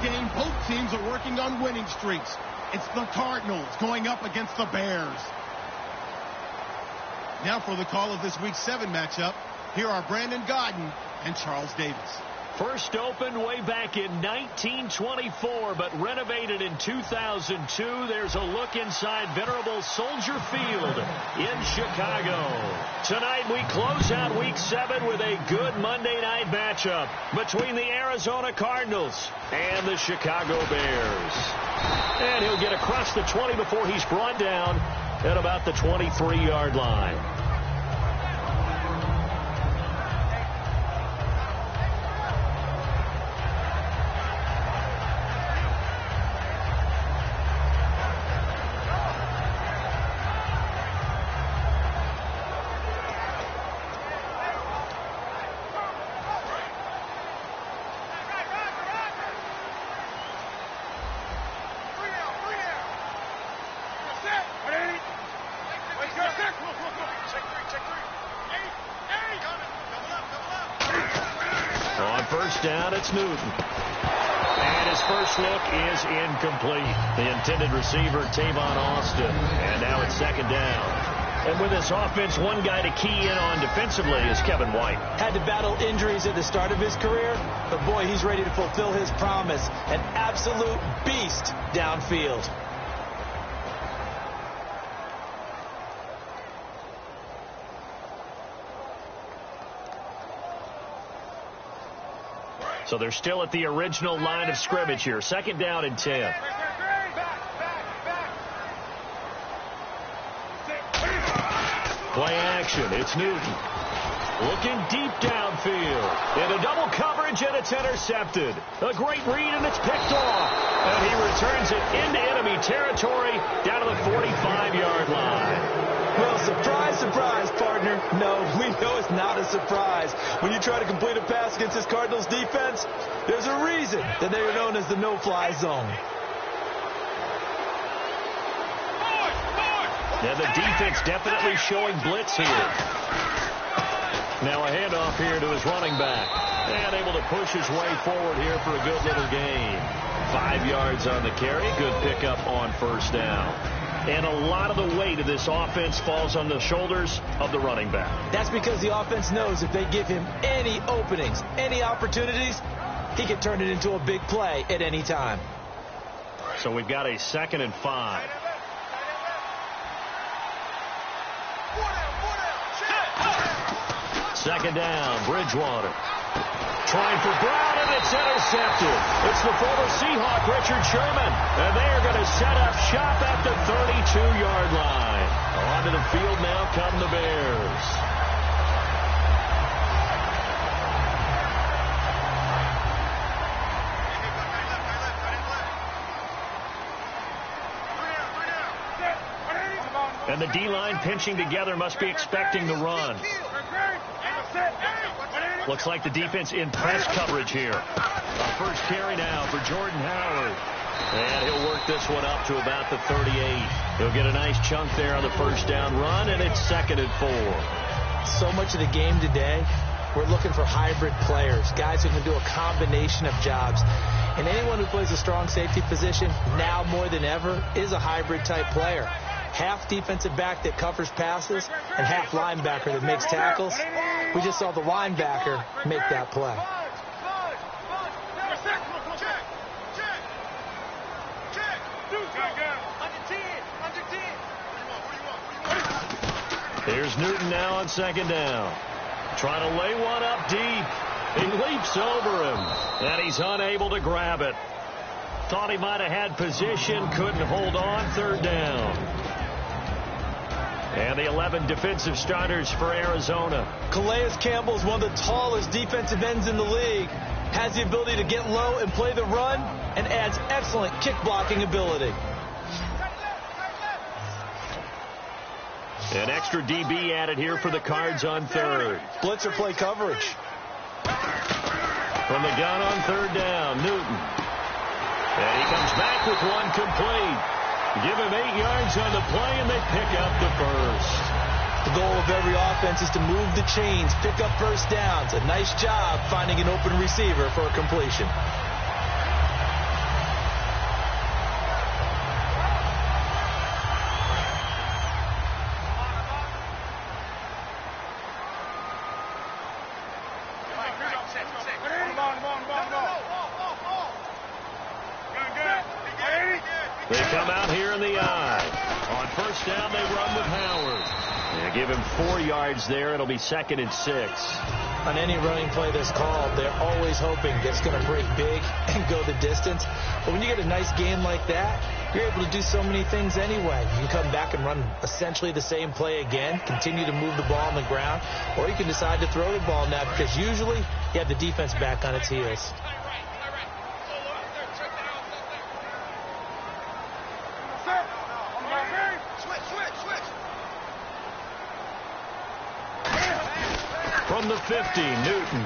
game, both teams are working on winning streaks. It's the Cardinals going up against the Bears. Now for the call of this Week 7 matchup, here are Brandon Godden and Charles Davis. First opened way back in 1924, but renovated in 2002. There's a look inside venerable Soldier Field in Chicago. Tonight we close out Week 7 with a good Monday night matchup between the Arizona Cardinals and the Chicago Bears. And he'll get across the 20 before he's brought down at about the 23-yard line. First down, it's Newton. And his first look is incomplete. The intended receiver, Tavon Austin. And now it's second down. And with this offense, one guy to key in on defensively is Kevin White. Had to battle injuries at the start of his career, but boy, he's ready to fulfill his promise. An absolute beast downfield. So they're still at the original line of scrimmage here. Second down and 10. Play action. It's Newton. Looking deep downfield. Into double coverage, and it's intercepted. A great read, and it's picked off. And he returns it into enemy territory down to the 45-yard line. Well, surprise, surprise, partner. No, we know it's not a surprise. When you try to complete a pass against this Cardinals defense, there's a reason that they are known as the no-fly zone. And the defense definitely showing blitz here. Now a handoff here to his running back. And able to push his way forward here for a good little gain. 5 yards on the carry. Good pickup on first down. And a lot of the weight of this offense falls on the shoulders of the running back. That's because the offense knows if they give him any openings, any opportunities, he can turn it into a big play at any time. So we've got a 2nd and 5. Second down, Bridgewater. Trying for Brown, and it's intercepted. It's the former Seahawk, Richard Sherman. And they are going to set up shop at the 32-yard line. Onto the field now come the Bears. And the D-line pinching together must be expecting the run. Looks like the defense in press coverage here. A first carry now for Jordan Howard. And he'll work this one up to about the 38. He'll get a nice chunk there on the first down run, and it's 2nd and 4. So much of the game today, we're looking for hybrid players, guys who can do a combination of jobs. And anyone who plays a strong safety position, now more than ever, is a hybrid type player. Half defensive back that covers passes and half linebacker that makes tackles. We just saw the linebacker make that play. Here's Newton now on second down. Trying to lay one up deep. He leaps over him, and he's unable to grab it. Thought he might have had position, couldn't hold on. Third down. And the 11 defensive starters for Arizona. Calais Campbell is one of the tallest defensive ends in the league. Has the ability to get low and play the run, and adds excellent kick blocking ability. An extra DB added here for the Cards on third. Blitzer play coverage. From the gun on third down, Newton. And he comes back with one complete. Give him 8 yards on the play, and they pick up the first. The goal of every offense is to move the chains, pick up first downs. A nice job finding an open receiver for a completion. They come out here in the eye. On first down, they run with Howard. They give him 4 yards there. It'll be 2nd and 6. On any running play that's called, they're always hoping that it's going to break big and go the distance. But when you get a nice gain like that, you're able to do so many things anyway. You can come back and run essentially the same play again, continue to move the ball on the ground, or you can decide to throw the ball now because usually you have the defense back on its heels. From the 50, Newton.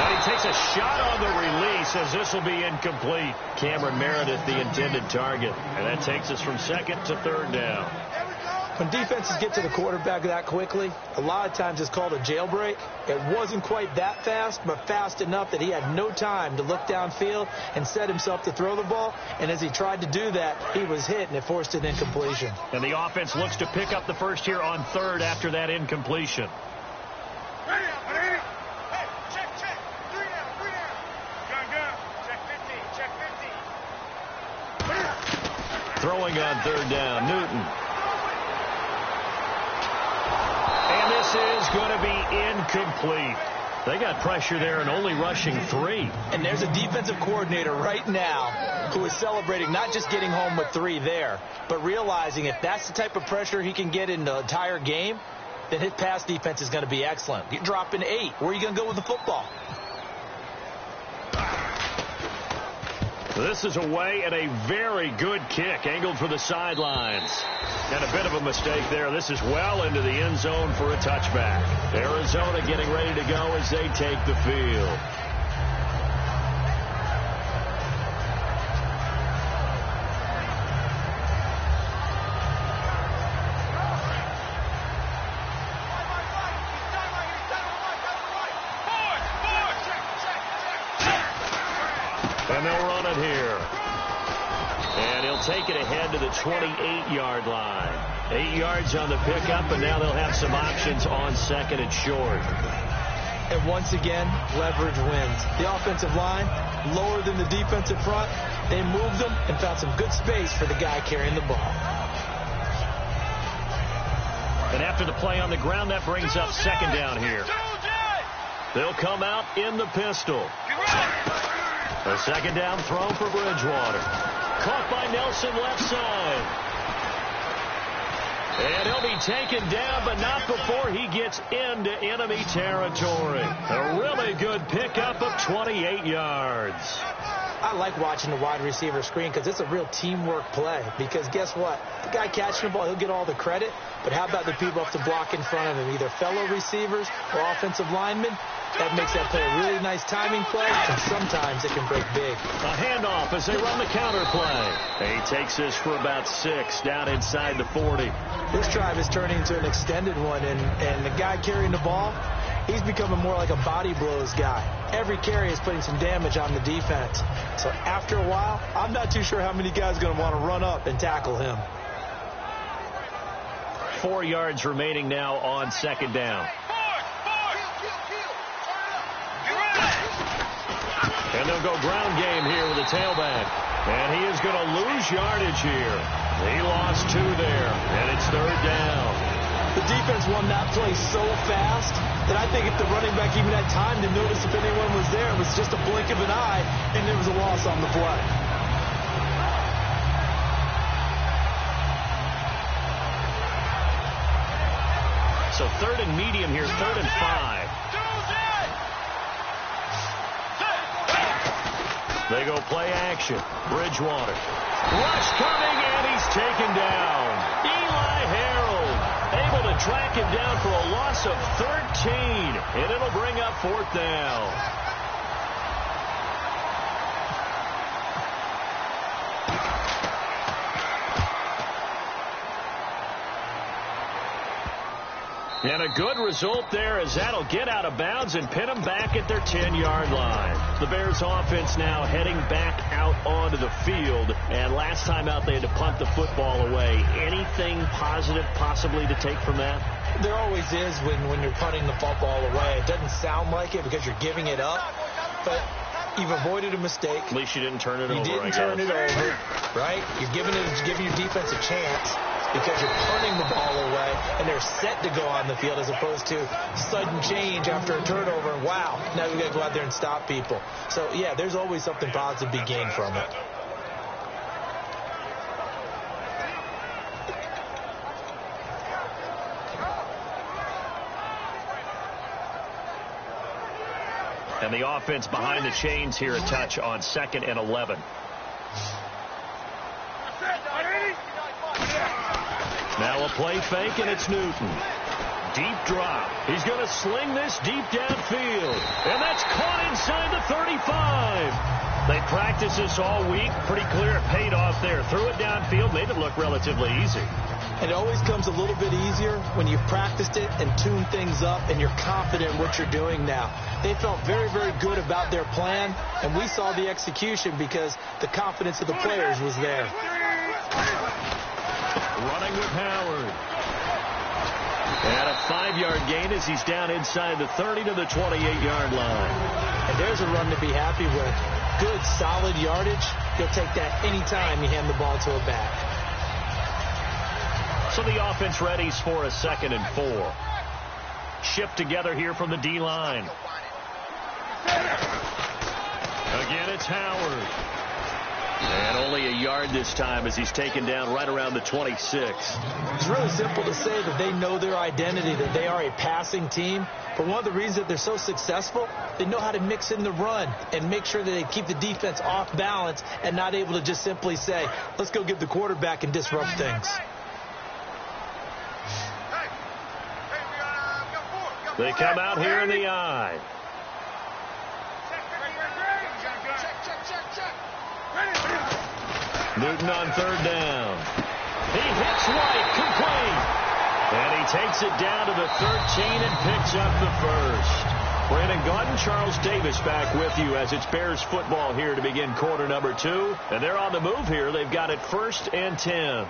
And he takes a shot on the release as this will be incomplete. Cameron Meredith, the intended target. And that takes us from 2nd to 3rd down. When defenses get to the quarterback that quickly, a lot of times it's called a jailbreak. It wasn't quite that fast, but fast enough that he had no time to look downfield and set himself to throw the ball. And as he tried to do that, he was hit, and it forced an incompletion. And the offense looks to pick up the first here on 3rd after that incompletion. Throwing on 3rd down, Newton. And this is going to be incomplete. They got pressure there and only rushing 3. And there's a defensive coordinator right now who is celebrating not just getting home with 3 there, but realizing if that's the type of pressure he can get in the entire game, then his pass defense is going to be excellent. You're dropping 8. Where are you going to go with the football? This is away and a very good kick angled for the sidelines. And a bit of a mistake there. This is well into the end zone for a touchback. Arizona getting ready to go as they take the field. And they'll run it here. And he'll take it ahead to the 28-yard line. 8 yards on the pickup, and now they'll have some options on 2nd and short. And once again, leverage wins. The offensive line, lower than the defensive front. They moved them and found some good space for the guy carrying the ball. And after the play on the ground, that brings up 2nd down here. They'll come out in the pistol. A 2nd down throw for Bridgewater. Caught by Nelson left side. And he'll be taken down, but not before he gets into enemy territory. A really good pickup of 28 yards. I like watching the wide receiver screen because it's a real teamwork play. Because guess what? The guy catching the ball, he'll get all the credit. But how about the people up to block in front of him, either fellow receivers or offensive linemen? That makes that play a really nice timing play, and sometimes it can break big. A handoff as they run the counter play. He takes this for about 6 down inside the 40. This drive is turning into an extended one, and the guy carrying the ball, he's becoming more like a body blows guy. Every carry is putting some damage on the defense. So after a while, I'm not too sure how many guys are going to want to run up and tackle him. 4 yards remaining now on 2nd down. And they'll go ground game here with a tailback. And he is going to lose yardage here. He lost 2 there, and it's 3rd down. The defense won that play so fast that I think if the running back even had time to notice if anyone was there, it was just a blink of an eye, and there was a loss on the play. So 3rd and medium here, 3rd and 5. They go play action. Bridgewater. Rush coming, and he's taken down. Eli Harold able to track him down for a loss of 13, and it'll bring up 4th down. And a good result there as that'll get out of bounds and pin them back at their 10-yard line. The Bears offense now heading back out onto the field. And last time out they had to punt the football away. Anything positive possibly to take from that? There always is when you're punting the football away. It doesn't sound like it because you're giving it up. But You've avoided a mistake. At least you didn't turn it over, You didn't turn it over, right? You're giving your defense a chance because you're punting the ball away, and they're set to go on the field as opposed to sudden change after a turnover. And wow, now we've got to go out there and stop people. So, yeah, there's always something positive to be gained from it. And the offense behind the chains here, a touch on 2nd and 11. Now a play fake, and it's Newton. Deep drop. He's going to sling this deep downfield. And that's caught inside the 35. They practiced this all week. Pretty clear it paid off there. Threw it downfield, made it look relatively easy. And it always comes a little bit easier when you've practiced it and tuned things up and you're confident in what you're doing now. They felt very, very good about their plan, and we saw the execution because the confidence of the players was there. Running with Howard. And a 5-yard gain as he's down inside the 30 to the 28-yard line. And there's a run to be happy with. Good, solid yardage. You'll take that anytime you hand the ball to a back. So the offense readies for a 2nd and 4. Shipped together here from the D-line. Again, it's Howard. And only a yard this time as he's taken down right around the 26. It's really simple to say that they know their identity, that they are a passing team. But one of the reasons that they're so successful, they know how to mix in the run and make sure that they keep the defense off balance and not able to just simply say, let's go get the quarterback and disrupt things. They come out here in the eye. Newton on 3rd down. He hits White, complete. And he takes it down to the 13 and picks up the first. Brandon Gaudin, Charles Davis back with you as it's Bears football here to begin quarter number 2. And they're on the move here. They've got it 1st and 10.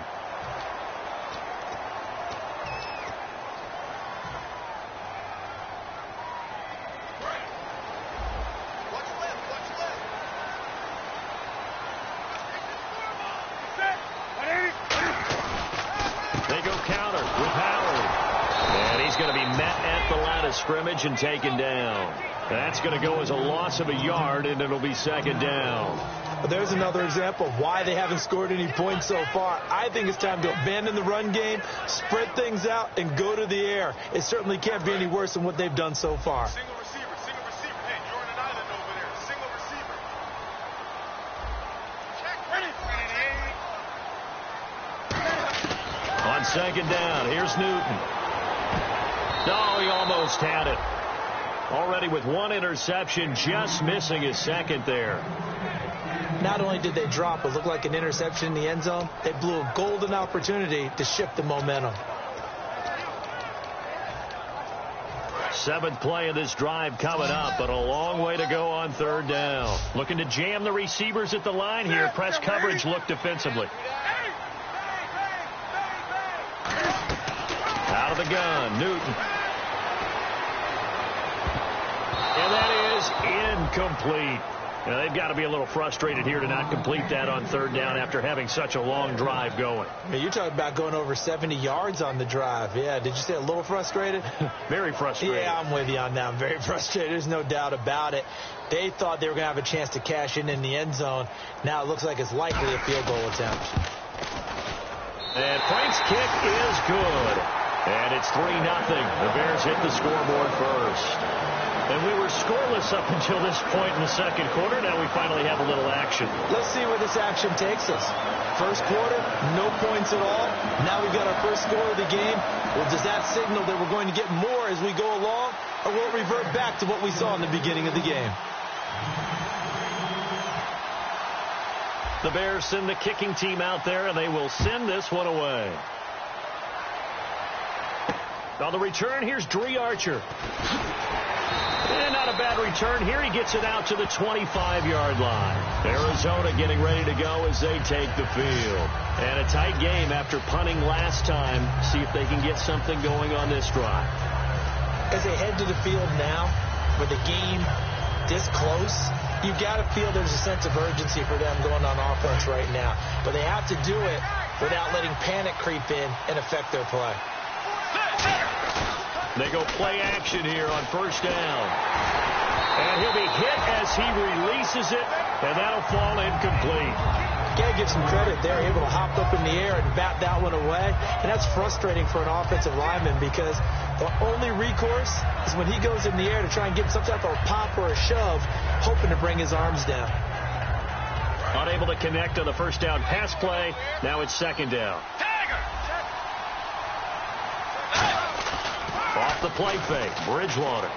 Scrimmage and taken down. That's going to go as a loss of a yard, and it'll be 2nd down. Well, there's another example of why they haven't scored any points so far. I think it's time to abandon the run game, spread things out, and go to the air. It certainly can't be any worse than what they've done so far. Single receiver. Hey, you're on an island over there. Single receiver. Check. Ready. On 2nd down, here's Newton. No, he almost had it. Already with 1 interception, just missing his 2nd there. Not only did they drop what looked like an interception in the end zone, they blew a golden opportunity to shift the momentum. 7th play of this drive coming up, but a long way to go on 3rd down. Looking to jam the receivers at the line here. Press coverage look defensively. Out of the gun, Newton. And that is incomplete. Now, they've got to be a little frustrated here to not complete that on 3rd down after having such a long drive going. I mean, you're talking about going over 70 yards on the drive. Yeah, did you say a little frustrated? Very frustrated. Yeah, I'm with you on that. I'm very frustrated. There's no doubt about it. They thought they were going to have a chance to cash in the end zone. Now it looks like it's likely a field goal attempt. And Frank's kick is good. And it's 3-0. The Bears hit the scoreboard first. And we were scoreless up until this point in the 2nd quarter. Now we finally have a little action. Let's see where this action takes us. First quarter, no points at all. Now we've got our first score of the game. Well, does that signal that we're going to get more as we go along? Or will it revert back to what we saw in the beginning of the game? The Bears send the kicking team out there, and they will send this one away. On the return, here's Dree Archer. And not a bad return here. He gets it out to the 25-yard line. Arizona getting ready to go as they take the field. And a tight game after punting last time. See if they can get something going on this drive. As they head to the field now, with the game this close, You got to feel there's a sense of urgency for them going on offense right now. But they have to do it without letting panic creep in and affect their play. They go play action here on first down. And he'll be hit as he releases it, and that'll fall incomplete. Got to give some credit. They're able to hop up in the air and bat that one away. And that's frustrating for an offensive lineman because the only recourse is when he goes in the air to try and get some type of pop or a shove, hoping to bring his arms down. Unable to connect on the first down pass play. Now it's second down. Off the play fake, Bridgewater.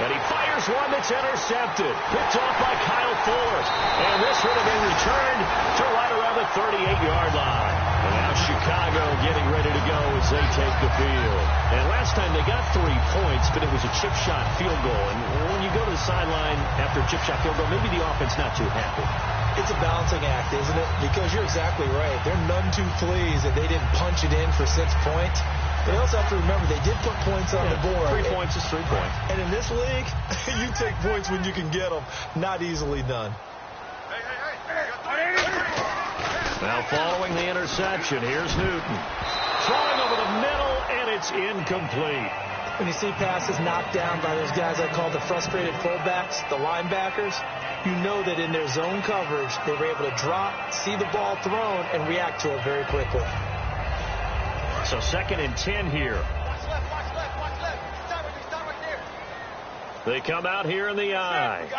And he fires one that's intercepted. Picked off by Kyle Fuller. And this would have been returned to right around the 38-yard line. And now Chicago getting ready to go as they take the field. And last time they got 3 points, but it was a chip shot field goal. And when you go to the sideline after a chip shot field goal, maybe the offense not too happy. It's a balancing act, isn't it? Because you're exactly right. They're none too pleased that they didn't punch it in for 6 points. But you also have to remember they did put points on the board. 3 points is 3 points. And in this league, you take points when you can get them. Not easily done. Now following the interception, here's Newton. Throwing over the middle, and it's incomplete. When you see passes knocked down by those guys I call the frustrated fullbacks, the linebackers, you know that in their zone coverage, they were able to drop, see the ball thrown, and react to it very quickly. So 2nd and 10 here. Watch left, watch left, watch left. Stop right there. They come out here in the eye. We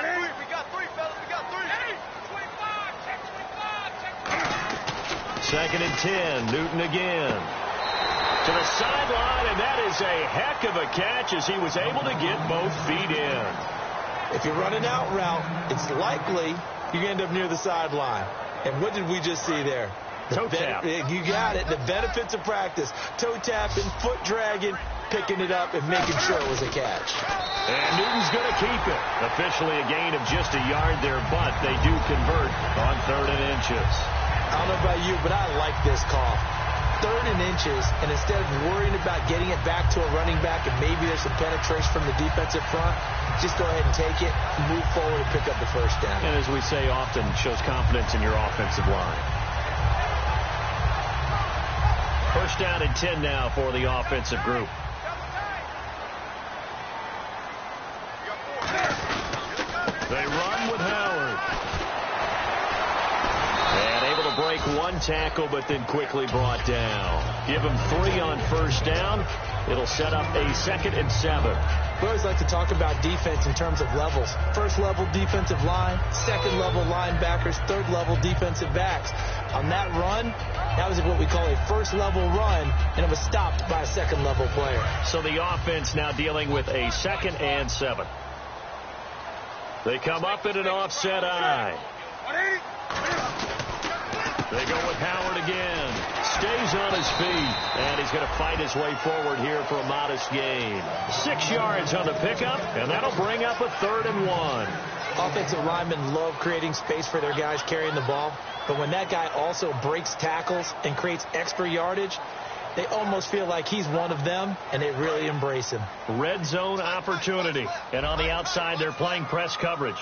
got three, fellas. We got three. Hey, 25, check 25. 2nd and 10. Newton again. To the sideline, and that is a heck of a catch as he was able to get both feet in. If you're running out route, it's likely you end up near the sideline. And what did we just see there? Toe tap. You got it. The benefits of practice. Toe tapping, foot dragging, picking it up, and making sure it was a catch. And Newton's going to keep it. Officially a gain of just a yard there, but they do convert on 3rd and inches. I don't know about you, but I like this call. 3rd and inches, and instead of worrying about getting it back to a running back and maybe there's some penetration from the defensive front, just go ahead and take it, move forward, and pick up the first down. And as we say often, shows confidence in your offensive line. First down and 10 now for the offensive group. They run with Howard. And able to break one tackle, but then quickly brought down. Give him 3 on first down. It'll set up a 2nd and 7. We always like to talk about defense in terms of levels. 1st level defensive line, 2nd level linebackers, 3rd level defensive backs. On that run, that was what we call a 1st level run, and it was stopped by a 2nd level player. So the offense now dealing with a 2nd and 7. They come up in an offset eye. They go with Howard again. Stays on his feet. And he's going to fight his way forward here for a modest gain. 6 yards on the pickup, and that'll bring up a 3rd and 1. Offensive linemen love creating space for their guys carrying the ball. But when that guy also breaks tackles and creates extra yardage, they almost feel like he's one of them, and they really embrace him. Red zone opportunity. And on the outside, they're playing press coverage.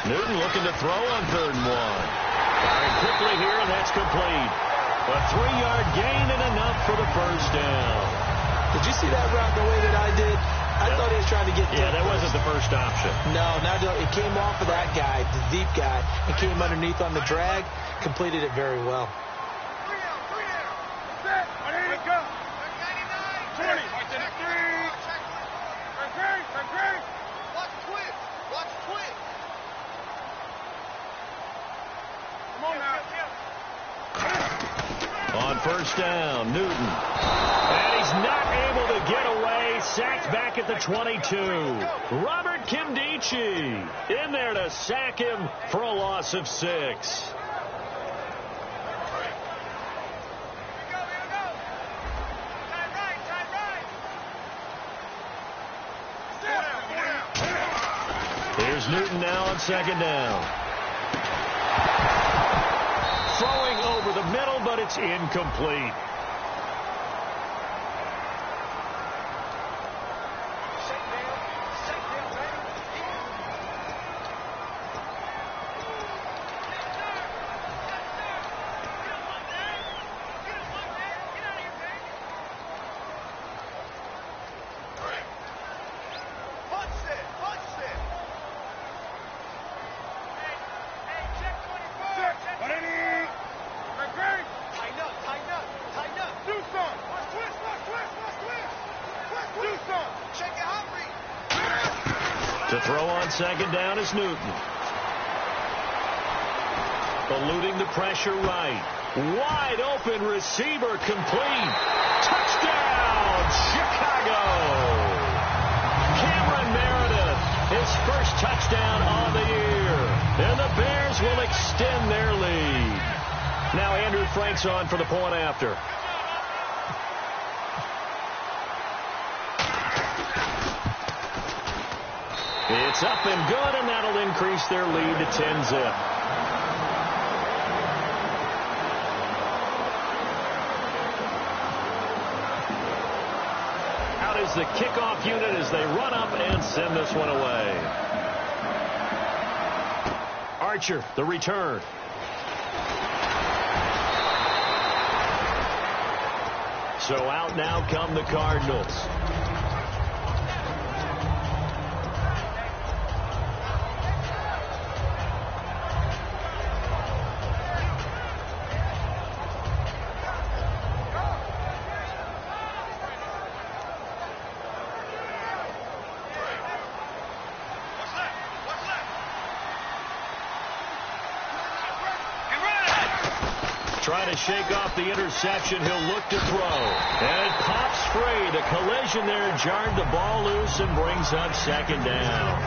Newton looking to throw on 3rd and 1. Firing quickly here, and that's complete. A 3-yard gain and enough for the first down. Did you see that route the way that I did? I thought he was trying to get Yeah, that wasn't the first option. No, it came off of that guy, the deep guy, and came underneath on the drag, completed it very well. 20. On first down, Newton. And he's not able to get away. Sacked back at the 22. Robert Kimdichie in there to sack him for a loss of 6. Here's Newton now on 2nd down. Throwing over the middle, but it's incomplete. To throw on second down is Newton. Eluding the pressure right. Wide open receiver complete. Touchdown, Chicago. Cameron Meredith, his first touchdown on the year. And the Bears will extend their lead. Now Andrew Frank's on for the point after. It's up and good, and that'll increase their lead to 10-zip. Out is the kickoff unit as they run up and send this one away. Archer, the return. So out now come the Cardinals. Trying to shake off the interception. He'll look to throw. And it pops free. The collision there jarred the ball loose and brings up second down.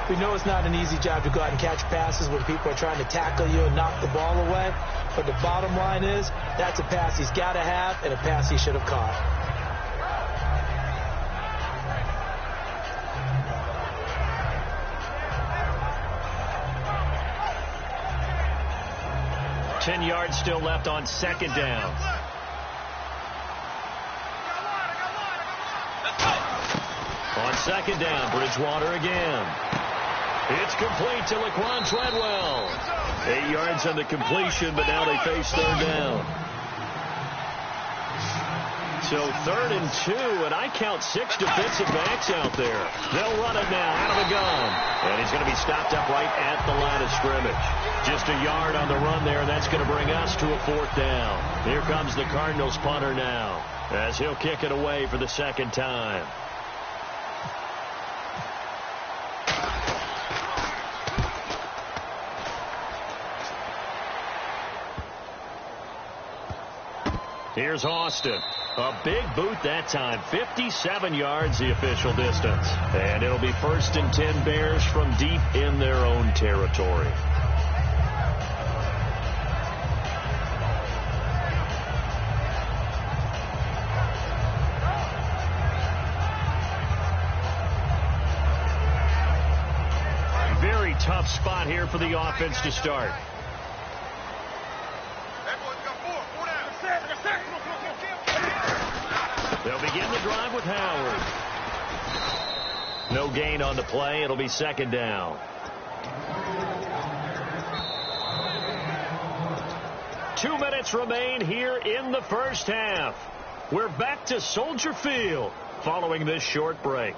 We know it's not an easy job to go out and catch passes when people are trying to tackle you and knock the ball away. But the bottom line is, that's a pass he's got to have and a pass he should have caught. 10 yards still left on second down. On second down, Bridgewater again. It's complete to Laquan Treadwell. 8 yards on the completion, but now they face third down. So 3rd and 2, and I count 6 defensive backs out there. They'll run it now out of the gun. And he's going to be stopped up right at the line of scrimmage. Just a yard on the run there, and that's going to bring us to a 4th down. Here comes the Cardinals punter now, as he'll kick it away for the second time. Here's Austin. A big boot that time. 57 yards the official distance. And it'll be 1st and 10 Bears from deep in their own territory. Very tough spot here for the offense to start. They'll begin the drive with Howard. No gain on the play. It'll be second down. Two minutes remain here in the first half. We're back to Soldier Field following this short break.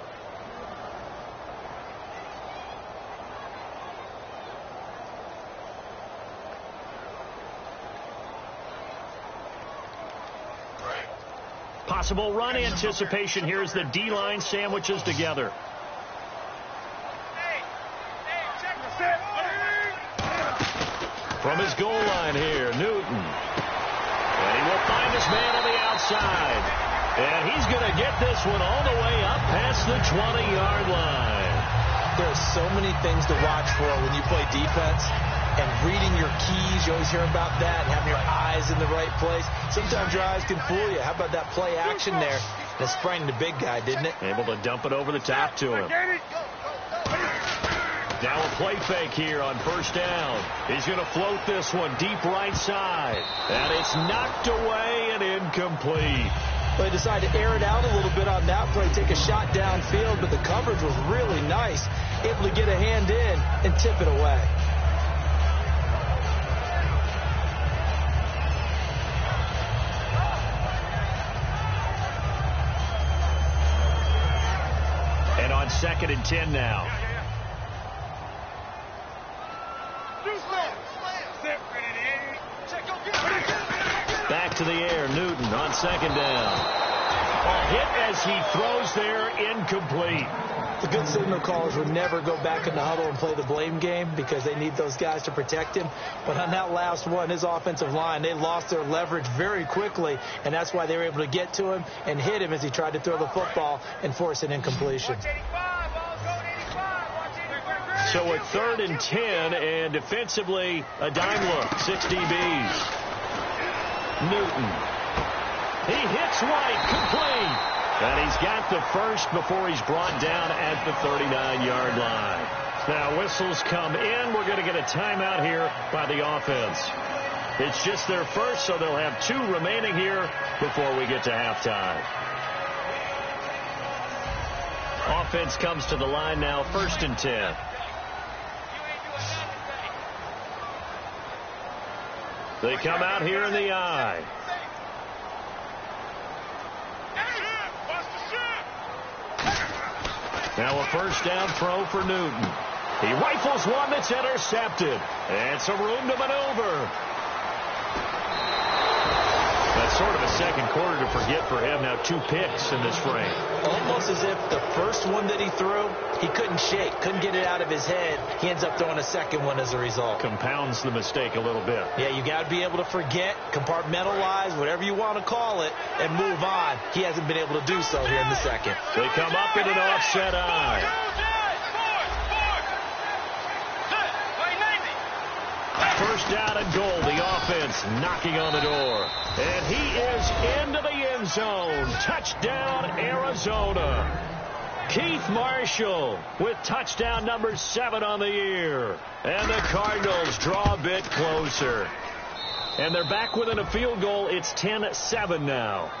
Possible run anticipation here as the D-line sandwiches together. From his goal line here, Newton. And he will find his man on the outside. And he's going to get this one all the way up past the 20-yard line. There's so many things to watch for when you play defense. And reading your keys, you always hear about that, and having your eyes in the right place. Sometimes your eyes can fool you. How about that play action there? That sprang the big guy, didn't it? Able to dump it over the top to him. Now a play fake here on first down. He's going to float this one deep right side. And it's knocked away and incomplete. Well, they decided to air it out a little bit on that play, take a shot downfield, but the coverage was really nice. Able to get a hand in and tip it away. And on 2nd and 10 now. Back to the air, Newton on second down. Hit as he throws there, incomplete. The good signal callers would never go back in the huddle and play the blame game because they need those guys to protect him. But on that last one, his offensive line, they lost their leverage very quickly, and that's why they were able to get to him and hit him as he tried to throw the football and force an incompletion. So at 3rd and 10, and defensively, a dime look, 6 DBs. Newton. He hits White, complete. And he's got the first before he's brought down at the 39-yard line. Now, whistles come in. We're going to get a timeout here by the offense. It's just their first, so they'll have 2 remaining here before we get to halftime. Offense comes to the line now, 1st and 10. They come out here in the I. Now a first down throw for Newton. He rifles one that's intercepted. And some room to maneuver. That's sort of a second quarter to forget for him. Now 2 picks in this frame. Almost as if the first one that he threw, he couldn't shake, couldn't get it out of his head. He ends up throwing a second one as a result. Compounds the mistake a little bit. Yeah, you got to be able to forget, compartmentalize, whatever you want to call it, and move on. He hasn't been able to do so here in the second. They come up in an offset I. First down and goal. The offense knocking on the door. And he is into the end zone. Touchdown, Arizona. Keith Marshall with touchdown number 7 on the year. And the Cardinals draw a bit closer. And they're back within a field goal. It's 10-7 now.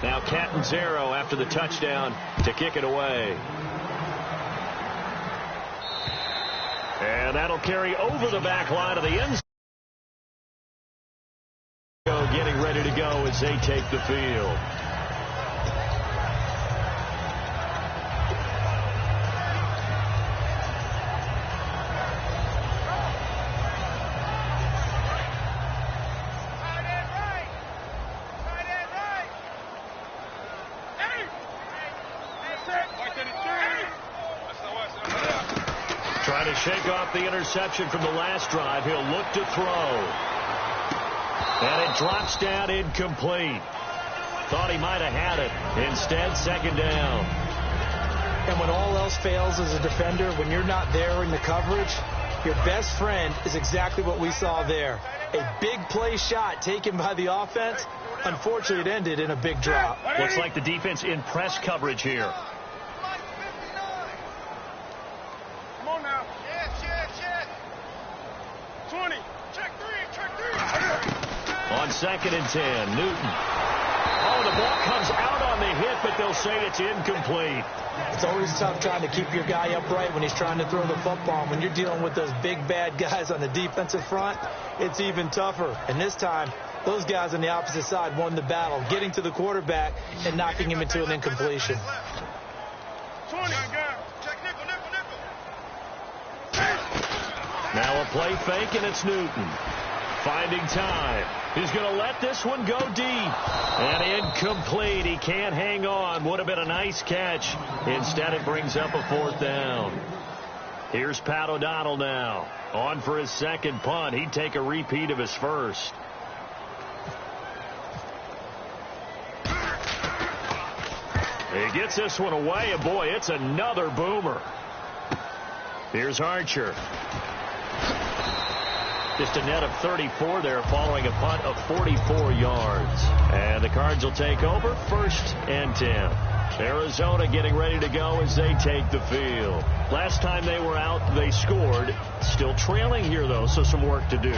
Now Catanzaro after the touchdown to kick it away. And that'll carry over the back line of the end zone. Getting ready to go as they take the field. Trying to shake off the interception from the last drive. He'll look to throw. And it drops down incomplete. Thought he might have had it. Instead, second down. And when all else fails as a defender, when you're not there in the coverage, your best friend is exactly what we saw there. A big play shot taken by the offense. Unfortunately, it ended in a big drop. Looks like the defense in press coverage here. Come on now. Check. 20. Check 3. On 2nd and 10, Newton. Oh, the ball comes out on the hit, but they'll say it's incomplete. It's always tough trying to keep your guy upright when he's trying to throw the football. When you're dealing with those big, bad guys on the defensive front, it's even tougher. And this time, those guys on the opposite side won the battle, getting to the quarterback and knocking him into an incompletion. 20. Check nickel. Now a play fake, and it's Newton. Finding time. He's going to let this one go deep. And incomplete. He can't hang on. Would have been a nice catch. Instead, it brings up a 4th down. Here's Pat O'Donnell now. On for his second punt. He'd take a repeat of his first. He gets this one away, and boy, it's another boomer. Here's Archer. Just a net of 34 there following a punt of 44 yards. And the Cards will take over 1st and 10. Arizona getting ready to go as they take the field. Last time they were out, they scored. Still trailing here, though, so some work to do.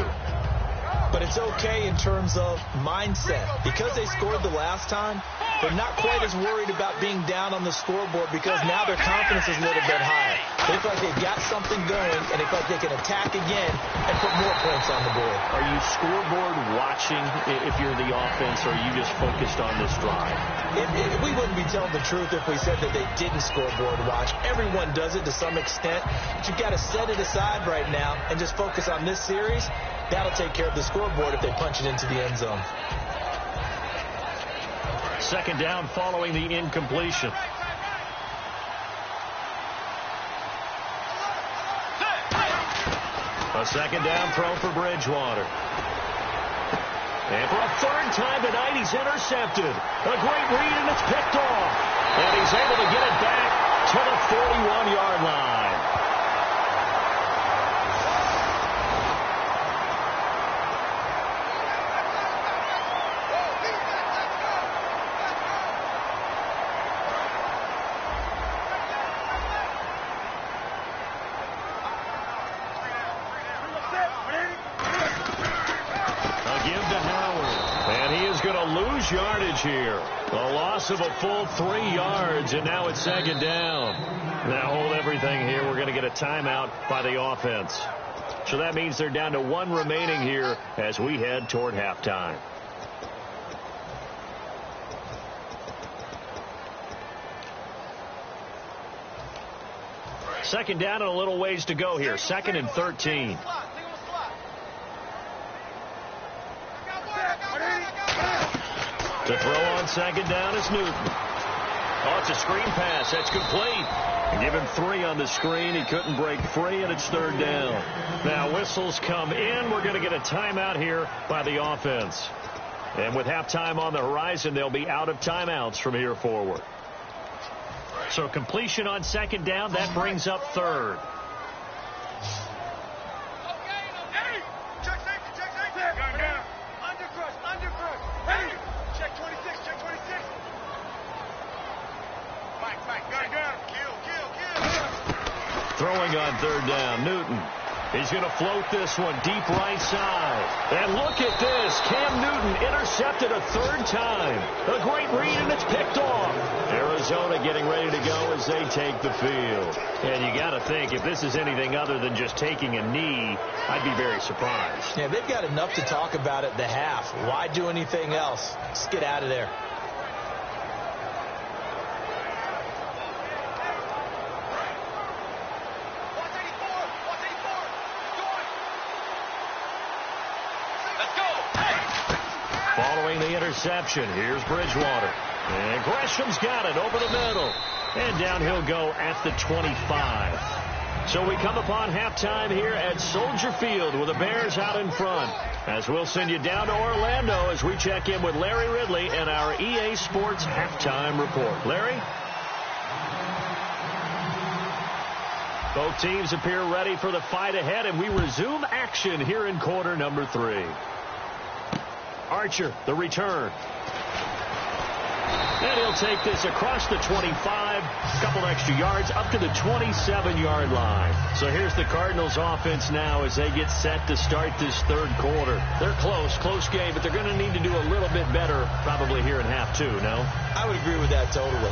but it's okay in terms of mindset. Because they scored the last time, they're not quite as worried about being down on the scoreboard because now their confidence is a little bit higher. They feel like they've got something going, and they feel like they can attack again and put more points on the board. Are you scoreboard watching if you're the offense, or are you just focused on this drive? We wouldn't be telling the truth if we said that they didn't scoreboard watch. Everyone does it to some extent, but you've got to set it aside right now and just focus on this series. That'll take care of the scoreboard if they punch it into the end zone. Second down following the incompletion. A second down throw for Bridgewater. And for a third time tonight, he's intercepted. A great read, and it's picked off. And he's able to get it back to the 41-yard line. Yardage here. A loss of a full 3 yards, and now it's second down. Now hold everything here. We're going to get a timeout by the offense. So that means they're down to 1 remaining here as we head toward halftime. Second down and a little ways to go here. 2nd and 13. To throw on second down is Newton. Oh, it's a screen pass. That's complete. And give him 3 on the screen. He couldn't break free, and it's 3rd down. Now whistles come in. We're going to get a timeout here by the offense. And with halftime on the horizon, they'll be out of timeouts from here forward. So completion on second down. That brings up 3rd. Throwing on 3rd down, Newton. He's going to float this one deep right side. And look at this. Cam Newton intercepted a 3rd time. A great read, and it's picked off. Arizona getting ready to go as they take the field. And you got to think, if this is anything other than just taking a knee, I'd be very surprised. Yeah, they've got enough to talk about at the half. Why do anything else? Just get out of there. Following the interception, here's Bridgewater. And Gresham's got it over the middle. And down he'll go at the 25. So we come upon halftime here at Soldier Field with the Bears out in front. As we'll send you down to Orlando as we check in with Larry Ridley and our EA Sports halftime report. Larry? Both teams appear ready for the fight ahead, and we resume action here in quarter number 3. Archer, the return. And he'll take this across the 25, a couple extra yards, up to the 27-yard line. So here's the Cardinals offense now as they get set to start this 3rd quarter. They're close game, but they're going to need to do a little bit better probably here in half 2, no? I would agree with that totally.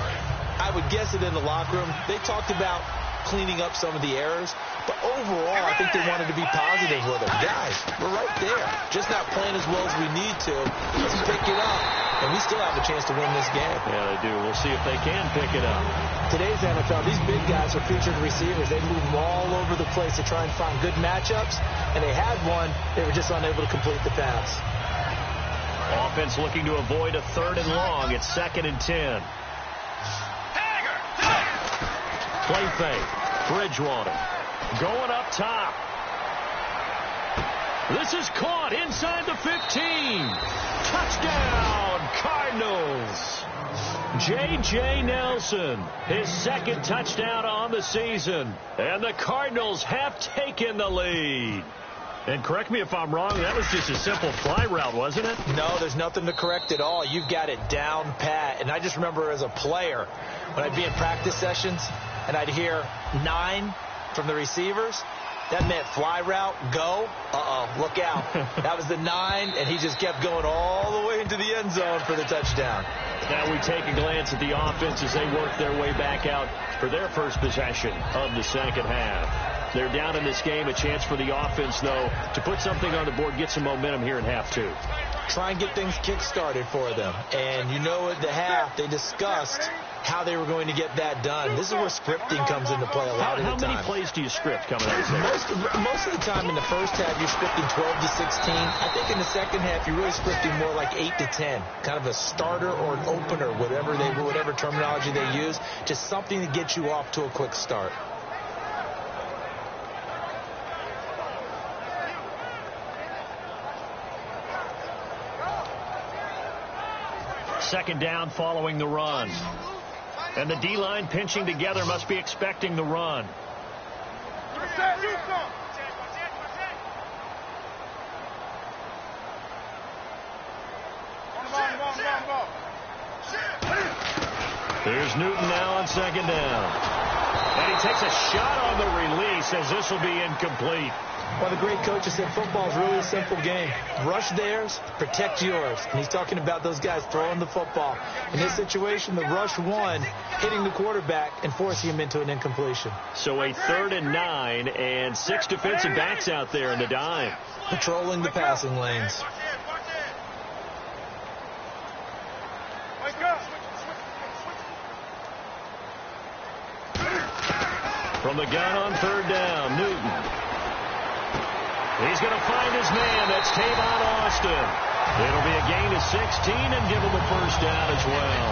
I would guess it in the locker room. They talked about cleaning up some of the errors, but overall, I think they wanted to be positive with it. Guys, we're right there. Just not playing as well as we need to. Let's pick it up, and we still have a chance to win this game. Yeah, they do. We'll see if they can pick it up. Today's NFL, these big guys are featured receivers. They move them all over the place to try and find good matchups, and they had one. They were just unable to complete the pass. Offense looking to avoid a 3rd and long. It's 2nd and 10. Play fake. Bridgewater going up top. This is caught inside the 15. Touchdown, Cardinals. J.J. Nelson, his 2nd touchdown on the season. And the Cardinals have taken the lead. And correct me if I'm wrong, that was just a simple fly route, wasn't it? No, there's nothing to correct at all. You've got it down pat. And I just remember as a player, when I'd be in practice sessions, and I'd hear 9 from the receivers, That meant fly route, go. Look out. That was the 9, and he just kept going all the way into the end zone for the touchdown. Now we take a glance at the offense as they work their way back out for their first possession of the second half. They're down in this game. A chance for the offense, though, to put something on the board, get some momentum here in half 2. Try and get things kick-started for them. And you know at the half, they discussed how they were going to get that done. This is where scripting comes into play a lot of the time. How many plays do you script coming out of this? Most of the time in the first half, you're scripting 12 to 16. I think in the second half, you're really scripting more like 8 to 10. Kind of a starter or an opener, whatever terminology they use. Just something to get you off to a quick start. Second down following the run. And the D-line pinching together must be expecting the run. There's Newton now on second down. And he takes a shot on the release as this will be incomplete. One of the great coaches said football is really a simple game. Rush theirs, protect yours. And he's talking about those guys throwing the football. In this situation, the rush won, hitting the quarterback and forcing him into an incompletion. So a 3rd and 9 and 6 defensive backs out there in the dime. Patrolling the passing lanes. From the gun on 3rd down, Newton. He's going to find his man. That's Tavon Austin. It'll be a gain of 16 and give him a first down as well.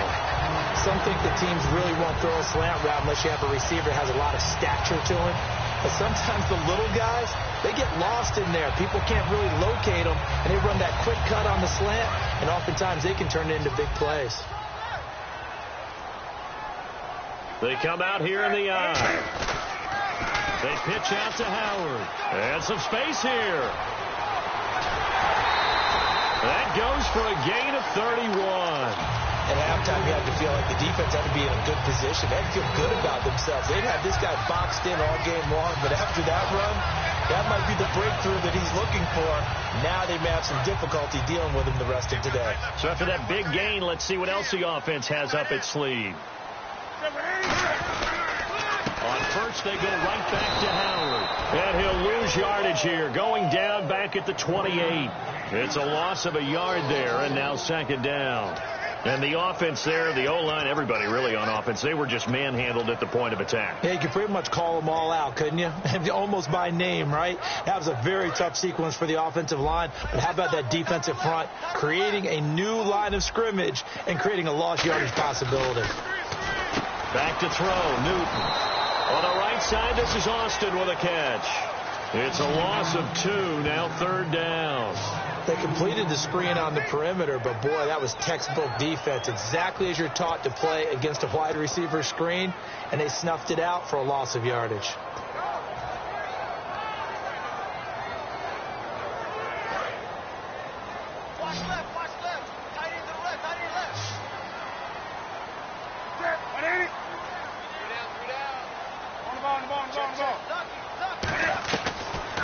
Some think the teams really won't throw a slant route unless you have a receiver that has a lot of stature to him. But sometimes the little guys, they get lost in there. People can't really locate them, and they run that quick cut on the slant, and oftentimes they can turn it into big plays. They come out here in the eye. They pitch out to Howard. And some space here. That goes for a gain of 31. At halftime, you had to feel like the defense had to be in a good position. They had to feel good about themselves. They'd have this guy boxed in all game long, but after that run, that might be the breakthrough that he's looking for. Now they may have some difficulty dealing with him the rest of today. So after that big gain, let's see what else the offense has up its sleeve. On first, they go right back to Howard. And he'll lose yardage here, going down back at the 28. It's a loss of a yard there, and now second down. And the offense there, the O-line, everybody really on offense, they were just manhandled at the point of attack. Yeah, you could pretty much call them all out, couldn't you? Almost by name, right? That was a very tough sequence for the offensive line. But how about that defensive front creating a new line of scrimmage and creating a lost yardage possibility? Back to throw, Newton. On the right side, this is Austin with a catch. It's a loss of 2, now 3rd down. They completed the screen on the perimeter, but boy, that was textbook defense. Exactly as you're taught to play against a wide receiver screen, and they snuffed it out for a loss of yardage. Watch left. Tight end to the left, On the ball.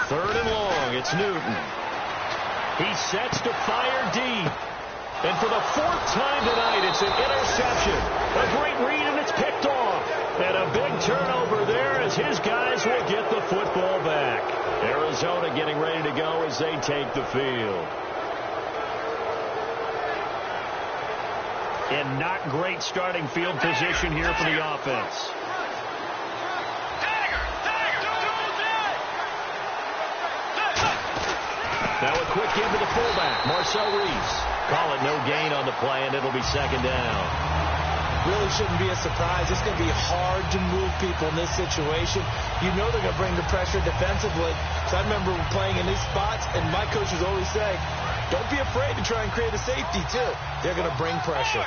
3rd and long, it's Newton. He sets to fire deep. And for the 4th time tonight, it's an interception. A great read, and it's picked off. And a big turnover there as his guys will get the football back. Arizona getting ready to go as they take the field. And not great starting field position here for the offense. Now a quick give to the fullback, Marcel Reese. Call it no gain on the play, and it'll be second down. Really shouldn't be a surprise. It's going to be hard to move people in this situation. You know they're going to bring the pressure defensively. So I remember playing in these spots, and my coach was always saying, don't be afraid to try and create a safety, too. They're going to bring pressure.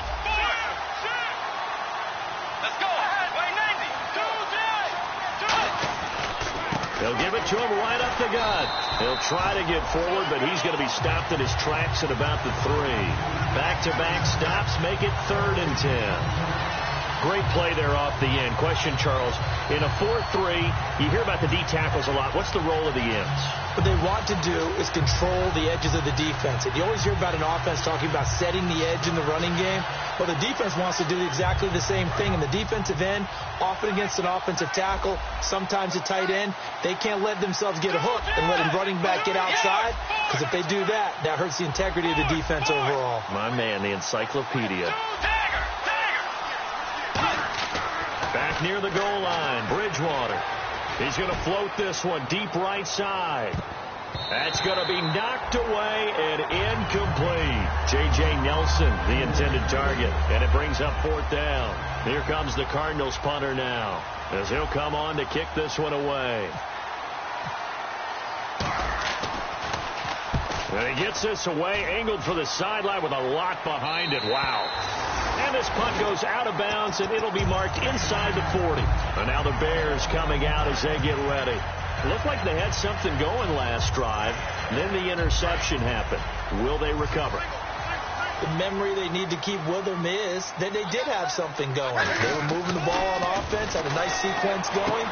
They'll give it to him right up the gut. He'll try to get forward, but he's going to be stopped in his tracks at about the 3. Back-to-back stops make it 3rd and 10. Great play there off the end. Question, Charles, in a 4-3, you hear about the D tackles a lot. What's the role of the ends? What they want to do is control the edges of the defense. And you always hear about an offense talking about setting the edge in the running game. Well, the defense wants to do exactly the same thing. And the defensive end, often against an offensive tackle, sometimes a tight end, they can't let themselves get a hook and let a running back get outside. Because if they do that, that hurts the integrity of the defense overall. My man, the encyclopedia. Back near the goal line, Bridgewater. He's going to float this one deep right side. That's going to be knocked away and incomplete. J.J. Nelson, the intended target, and it brings up 4th down. Here comes the Cardinals punter now, as he'll come on to kick this one away. And he gets this away, angled for the sideline with a lot behind it. Wow. And this punt goes out of bounds, and it'll be marked inside the 40. And now the Bears coming out as they get ready. Looked like they had something going last drive. Then the interception happened. Will they recover? The memory they need to keep with them is that they did have something going. They were moving the ball on offense, had a nice sequence going.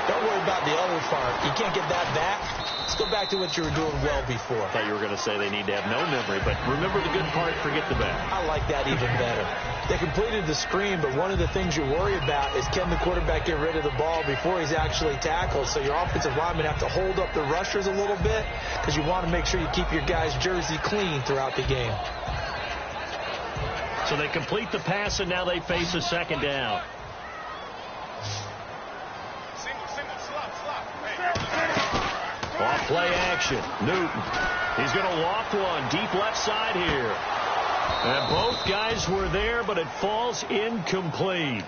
Don't worry about the other part. You can't get that back. Let's go back to what you were doing well before. I thought you were going to say they need to have no memory, but remember the good part, forget the bad. I like that even better. They completed the screen, but one of the things you worry about is can the quarterback get rid of the ball before he's actually tackled? So your offensive linemen have to hold up the rushers a little bit because you want to make sure you keep your guys' jersey clean throughout the game. So they complete the pass, and now they face a 2nd down. Off play action. Newton. He's going to loft one deep left side here. And both guys were there, but it falls incomplete.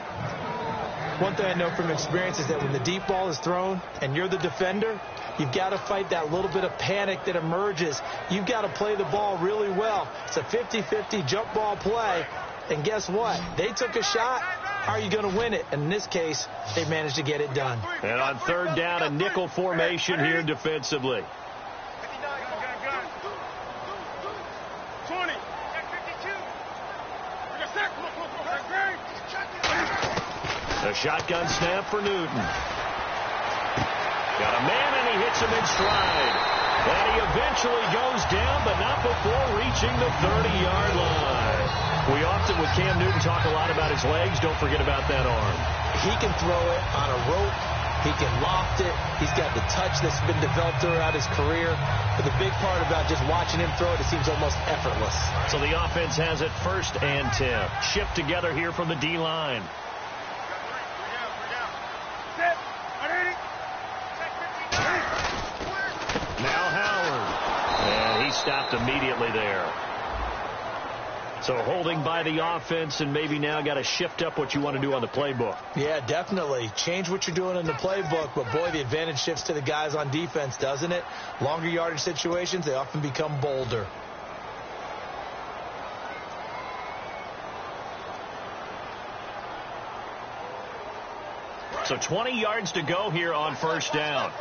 One thing I know from experience is that when the deep ball is thrown and you're the defender, you've got to fight that little bit of panic that emerges. You've got to play the ball really well. It's a 50-50 jump ball play. And guess what? They took a shot. How are you going to win it? And in this case, they managed to get it done. And on 3rd down, a nickel formation here defensively. 20. A shotgun snap for Newton. Got a man, and he hits him in stride. And he eventually goes down, but not before reaching the 30-yard line. We often, with Cam Newton, talk a lot about his legs. Don't forget about that arm. He can throw it on a rope. He can loft it. He's got the touch that's been developed throughout his career. But the big part about just watching him throw it, it seems almost effortless. So the offense has it 1st and 10. Shift together here from the D-line. Now Howard. And he stopped immediately there. So holding by the offense, and maybe now got to shift up what you want to do on the playbook. Yeah, definitely. Change what you're doing in the playbook, but boy, the advantage shifts to the guys on defense, doesn't it? Longer yardage situations, they often become bolder. So 20 yards to go here on 1st down.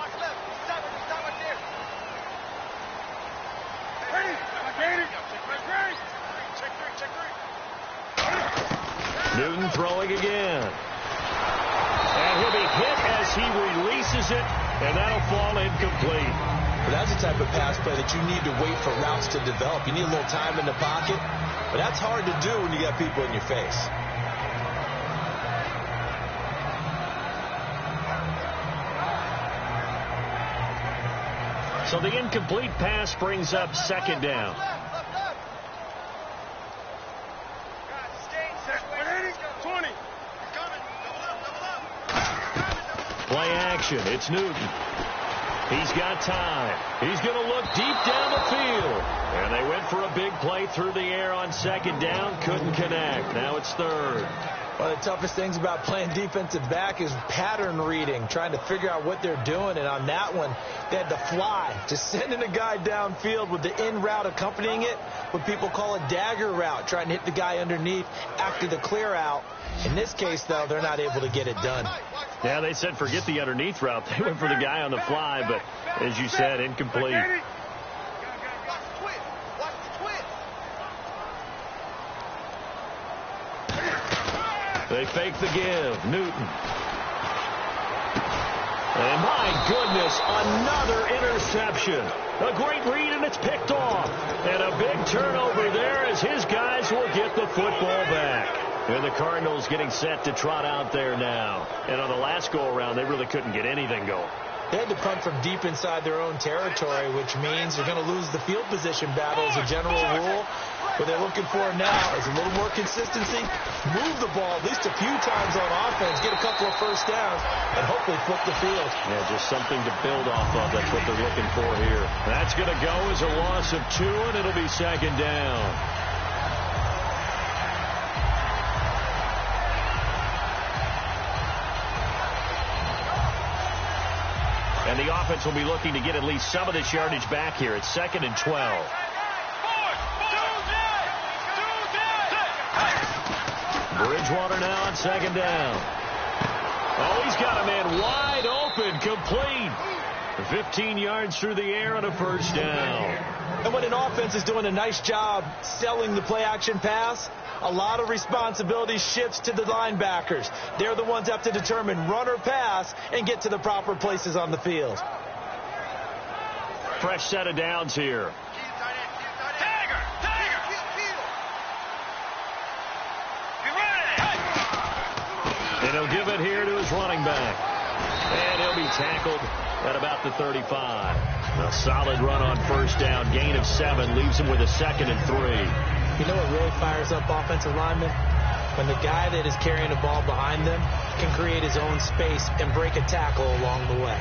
Newton throwing again. And he'll be hit as he releases it, and that'll fall incomplete. But that's the type of pass play that you need to wait for routes to develop. You need a little time in the pocket, but that's hard to do when you got people in your face. So the incomplete pass brings up 2nd down. Play action. It's Newton. He's got time. He's going to look deep down the field. And they went for a big play through the air on 2nd down. Couldn't connect. Now it's 3rd. One of the toughest things about playing defensive back is pattern reading, trying to figure out what they're doing. And on that one, they had to fly, just sending a guy downfield with the in route accompanying it, what people call a dagger route, trying to hit the guy underneath after the clear out. In this case, though, they're not able to get it done. Yeah, they said forget the underneath route. They went for the guy on the fly, but as you said, incomplete. They fake the give. Newton. And my goodness, another interception. A great read, and it's picked off. And a big turnover there as his guys will get the football back. And the Cardinals getting set to trot out there now. And on the last go-around, they really couldn't get anything going. They had to punt from deep inside their own territory, which means they're going to lose the field position battle as a general rule. What they're looking for now is a little more consistency, move the ball at least a few times on offense, get a couple of first downs, and hopefully flip the field. Yeah, just something to build off of. That's what they're looking for here. That's going to go as a loss of 2, and it'll be second down. And the offense will be looking to get at least some of this yardage back here. It's 2nd and 12. Bridgewater now on 2nd down. Oh, he's got a man wide open, complete. 15 yards through the air on a first down. And when an offense is doing a nice job selling the play-action pass, a lot of responsibility shifts to the linebackers. They're the ones that have to determine run or pass and get to the proper places on the field. Fresh set of downs here. And he'll give it here to his running back. And he'll be tackled at about the 35. A solid run on first down. Gain of 7 leaves him with a 2nd and 3. You know what really fires up offensive linemen? When the guy that is carrying the ball behind them can create his own space and break a tackle along the way.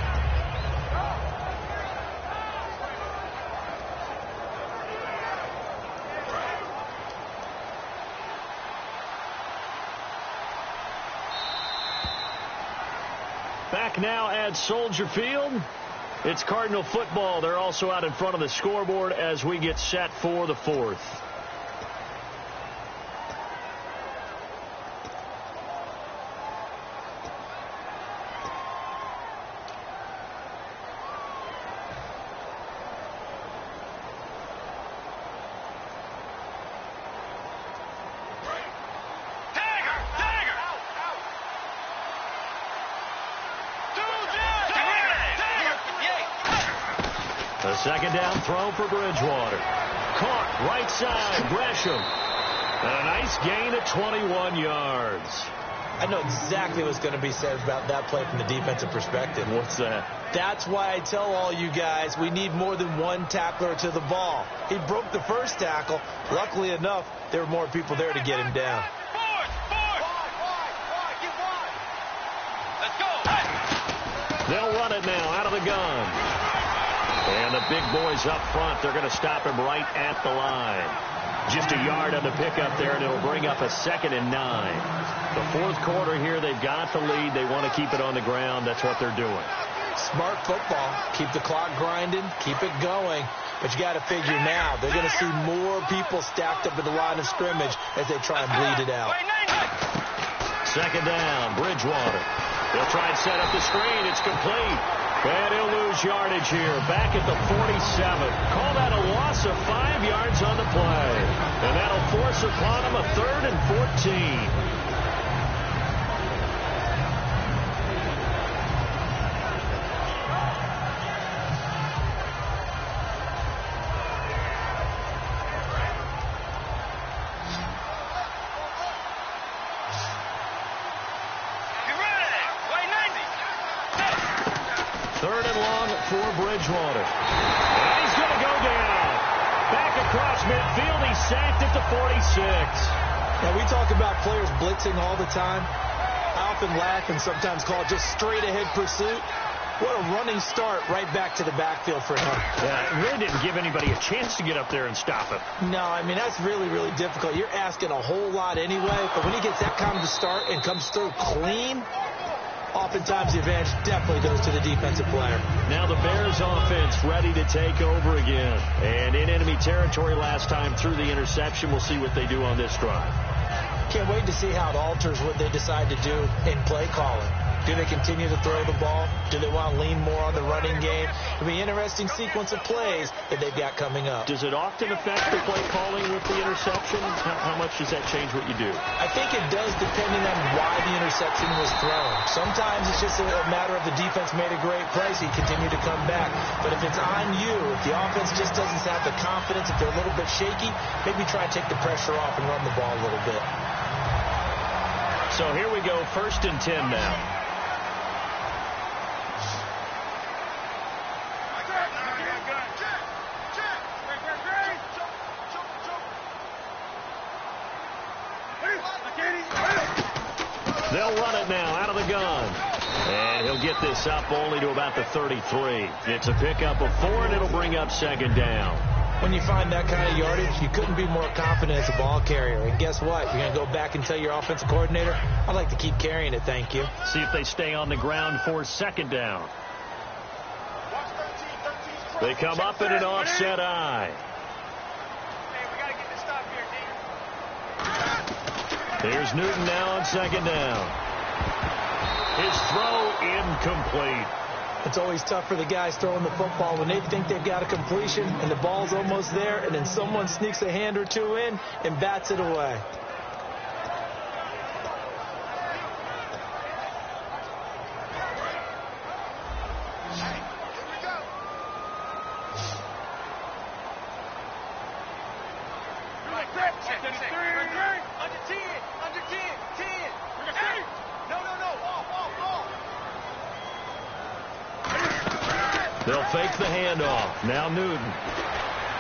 Back now at Soldier Field. It's Cardinal football. They're also out in front of the scoreboard as we get set for the 4th. A 2nd down throw for Bridgewater. Caught right side, Gresham. And a nice gain of 21 yards. I know exactly what's going to be said about that play from the defensive perspective. What's that? That's why I tell all you guys we need more than one tackler to the ball. He broke the first tackle. Luckily enough, there were more people there to get him down. They'll run it now out of the gun. And the big boys up front, they're going to stop him right at the line. Just a yard on the pickup there, and it'll bring up a 2nd and 9. The 4th quarter here, they've got the lead. They want to keep it on the ground. That's what they're doing. Smart football. Keep the clock grinding. Keep it going. But you got to figure now, they're going to see more people stacked up at the line of scrimmage as they try and bleed it out. 2nd down, Bridgewater. They'll try and set up the screen. It's complete. And he'll lose yardage here. Back at the 47. Call that a loss of 5 yards on the play. And that'll force upon him a 3rd and 14. For Bridgewater. And he's going to go down. Back across midfield. He's sacked at the 46. Now, we talk about players blitzing all the time. I often laugh and sometimes call it just straight-ahead pursuit. What a running start right back to the backfield for him. Yeah, it really didn't give anybody a chance to get up there and stop him. No, I mean, that's really, really difficult. You're asking a whole lot anyway, but when he gets that kind of a start and comes through clean, oftentimes the advantage definitely goes to the defensive player. Now the Bears offense ready to take over again. And in enemy territory last time through the interception. We'll see what they do on this drive. Can't wait to see how it alters what they decide to do in play calling. Do they continue to throw the ball? Do they want to lean more on the running game? It'll be an interesting sequence of plays that they've got coming up. Does it often affect the play calling with the interception? How much does that change what you do? I think it does depending on why the interception was thrown. Sometimes it's just a matter of the defense made a great play, so you continue to come back. But if it's on you, if the offense just doesn't have the confidence, if they're a little bit shaky, maybe try to take the pressure off and run the ball a little bit. So here we go, 1st and 10 now. They'll run it now out of the gun. And he'll get this up only to about the 33. It's a pickup of 4, and it'll bring up 2nd down. When you find that kind of yardage, you couldn't be more confident as a ball carrier. And guess what? You're going to go back and tell your offensive coordinator, I'd like to keep carrying it, thank you. See if they stay on the ground for 2nd down. They come up in an offset eye. Here's Newton now on 2nd down. His throw incomplete. It's always tough for the guys throwing the football when they think they've got a completion and the ball's almost there, and then someone sneaks a hand or two in and bats it away. They'll fake the handoff. Now Newton.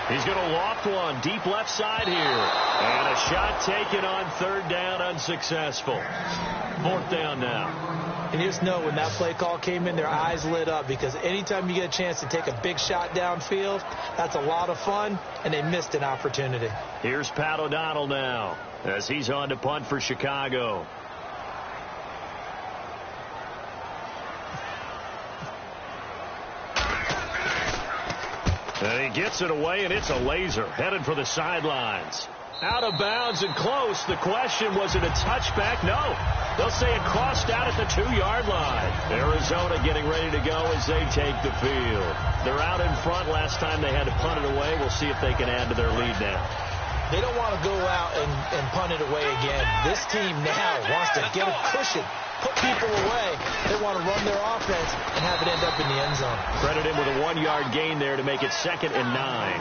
He's going to loft one deep left side here. And a shot taken on 3rd down, unsuccessful. 4th down now. And you just know when that play call came in, their eyes lit up, because anytime you get a chance to take a big shot downfield, that's a lot of fun, and they missed an opportunity. Here's Pat O'Donnell now as he's on to punt for Chicago. And he gets it away, and it's a laser headed for the sidelines. Out of bounds and close. The question, was it a touchback? No. They'll say it crossed out at the 2-yard line. Arizona getting ready to go as they take the field. They're out in front. Last time they had to punt it away. We'll see if they can add to their lead now. They don't want to go out and punt it away again. This team now wants to get a cushion, put people away. They want to run their offense and have it end up in the end zone. Credit him with a 1-yard gain there to make it 2nd and 9.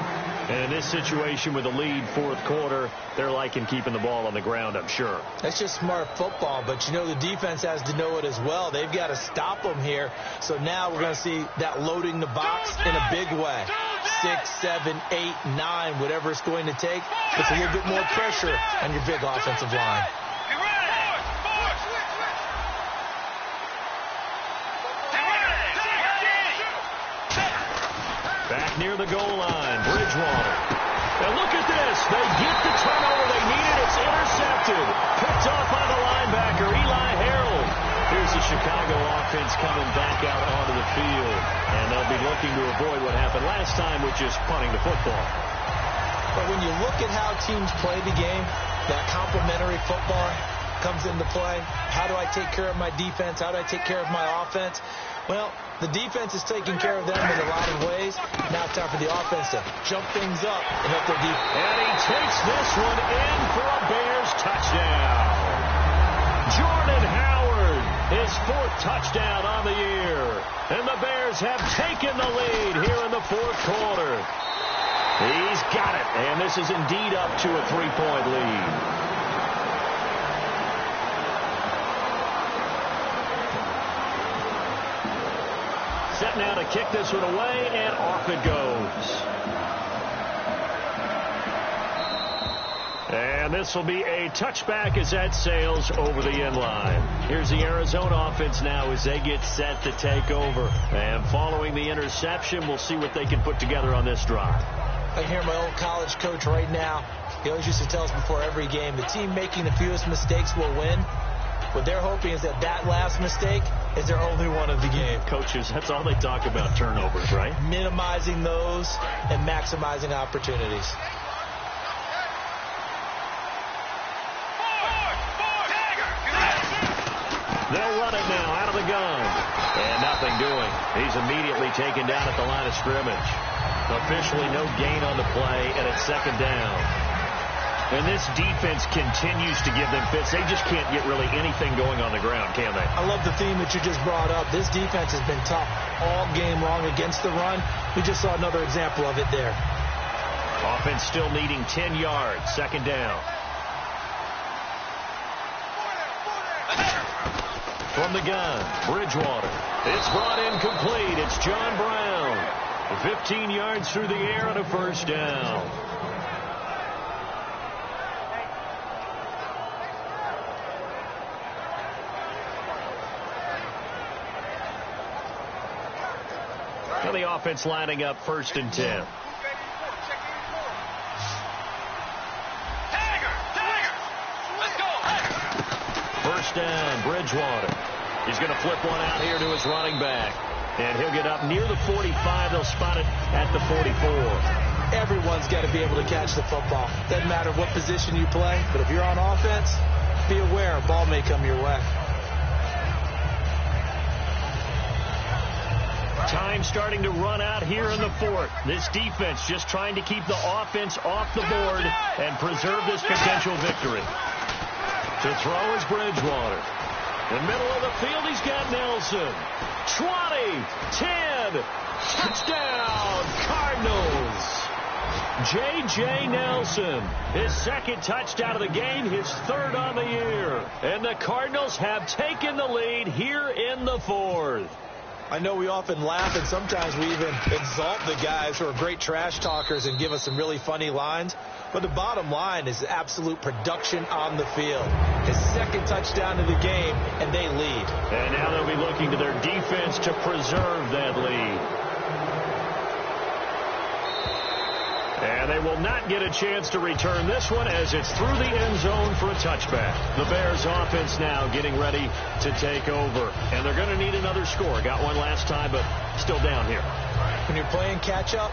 And in this situation with a lead 4th quarter, they're liking keeping the ball on the ground, I'm sure. That's just smart football, but you know the defense has to know it as well. They've got to stop them here. So now we're going to see that loading the box in a big way. 6, 7, 8, 9, whatever it's going to take. Puts a little bit more pressure on your big offensive line. Back near the goal line, Bridgewater. And look at this. They get the turnover they needed. It's intercepted. Picked off by the linebacker, Eli Harold. Here's the Chicago offense coming back out onto the field. And they'll be looking to avoid what happened last time, which is punting the football. But when you look at how teams play the game, that complementary football comes into play. How do I take care of my defense? How do I take care of my offense? Well, the defense is taking care of them in a lot of ways. Now it's time for the offense to jump things up and help their defense. And he takes this one in for a Bears touchdown. Jordan Howard, his 4th touchdown on the year. And the Bears have taken the lead here in the 4th quarter. He's got it, and this is indeed up to a 3-point lead. Set now to kick this one away, and off it goes. And this will be a touchback as that sails over the end line. Here's the Arizona offense now as they get set to take over. And following the interception, we'll see what they can put together on this drive. I hear my old college coach right now. He always used to tell us before every game, the team making the fewest mistakes will win. What they're hoping is that last mistake is their only one of the game. Coaches, that's all they talk about, turnovers, right? Minimizing those and maximizing opportunities. They'll run it now out of the gun. And nothing doing. He's immediately taken down at the line of scrimmage. Officially no gain on the play, and it's second down. And this defense continues to give them fits. They just can't get really anything going on the ground, can they? I love the theme that you just brought up. This defense has been tough all game long against the run. We just saw another example of it there. Offense still needing 10 yards. Second down. From the gun, Bridgewater. It's brought in complete. It's John Brown. 15 yards through the air and a first down. Now the offense lining up first and 10. First down, Bridgewater. He's going to flip one out here to his running back. And he'll get up near the 45. They'll spot it at the 44. Everyone's got to be able to catch the football. Doesn't matter what position you play, but if you're on offense, be aware a ball may come your way. Time starting to run out here in the fourth. This defense just trying to keep the offense off the board and preserve this potential victory. To throw is Bridgewater. In the middle of the field, he's got Nelson. 20, 10, touchdown, Cardinals. J.J. Nelson, his second touchdown of the game, his third on the year. And the Cardinals have taken the lead here in the fourth. I know we often laugh, and sometimes we even exalt the guys who are great trash talkers and give us some really funny lines. But the bottom line is absolute production on the field. His second touchdown of the game, and they lead. And now they'll be looking to their defense to preserve that lead. And they will not get a chance to return this one as it's through the end zone for a touchback. The Bears offense now getting ready to take over. And they're going to need another score. Got one last time, but still down here. When you're playing catch-up,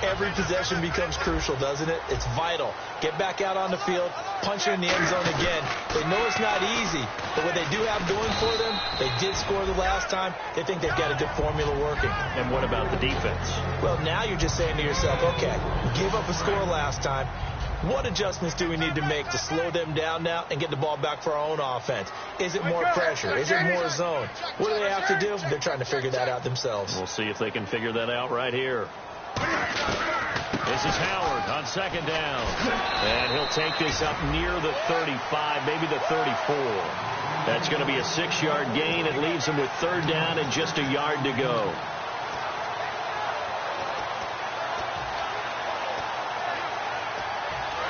every possession becomes crucial, doesn't it? It's vital. Get back out on the field, punch it in the end zone again. They know it's not easy, but what they do have going for them, they did score the last time. They think they've got a good formula working. And what about the defense? Well, now you're just saying to yourself, okay, we gave up a score last time. What adjustments do we need to make to slow them down now and get the ball back for our own offense? Is it more pressure? Is it more zone? What do they have to do? They're trying to figure that out themselves. We'll see if they can figure that out right here. This is Howard on second down. And he'll take this up near the 35, maybe the 34. That's going to be a 6-yard gain. It leaves him with third down and just a yard to go.